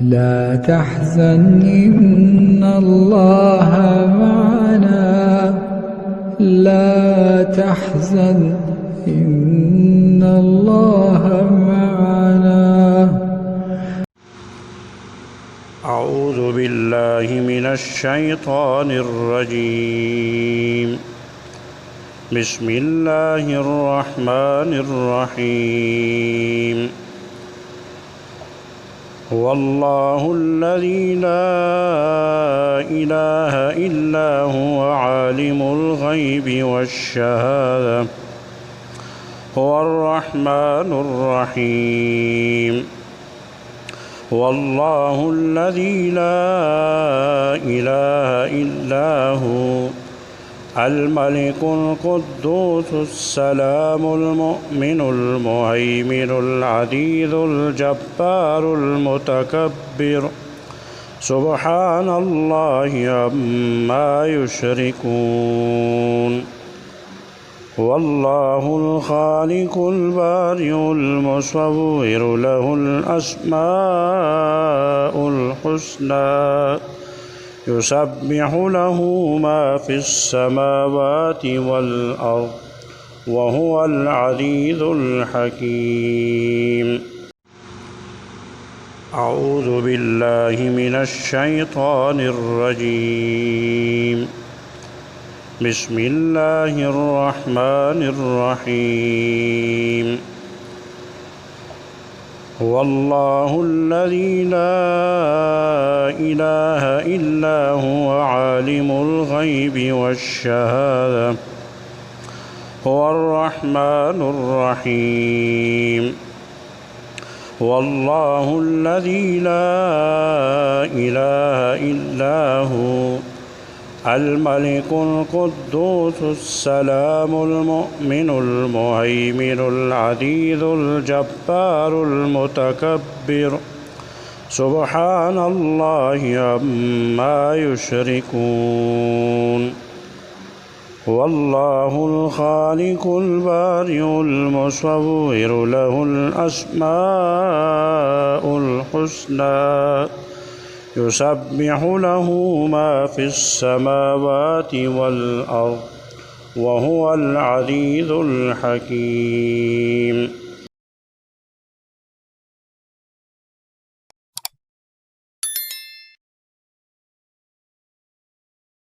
لا تحزن إن الله معنا، لا تحزن إن الله معنا. أعوذ بالله من الشيطان الرجيم. بسم الله الرحمن الرحيم. هو الله الذي لا إله إلا هو عالم الغيب والشهادة، هو الرحمن الرحيم. هو الله الذي لا إله إلا هو الملك القدوس السلام المؤمن المهيمن العزيز الجبار المتكبر، سبحان الله عما يشركون. هو الله الخالق البارئ المصور، له الأسماء الحسنى، يسبح له ما في السماوات والأرض، وهو العزيز الحكيم. أعوذ بالله من الشيطان الرجيم. بسم الله الرحمن الرحيم. هو الله الذي لا إله إلا هو عالم الغيب والشهادة، هو الرحمن الرحيم. هو الله الذي لا إله إلا هو الملك القدوس السلام المؤمن المهيمن العزيز الجبار المتكبر، سبحان الله عما يشركون. هو الله الخالق البارئ المصور، له الأسماء الحسنى، يسبح له ما في السماوات والأرض، وهو العزيز الحكيم.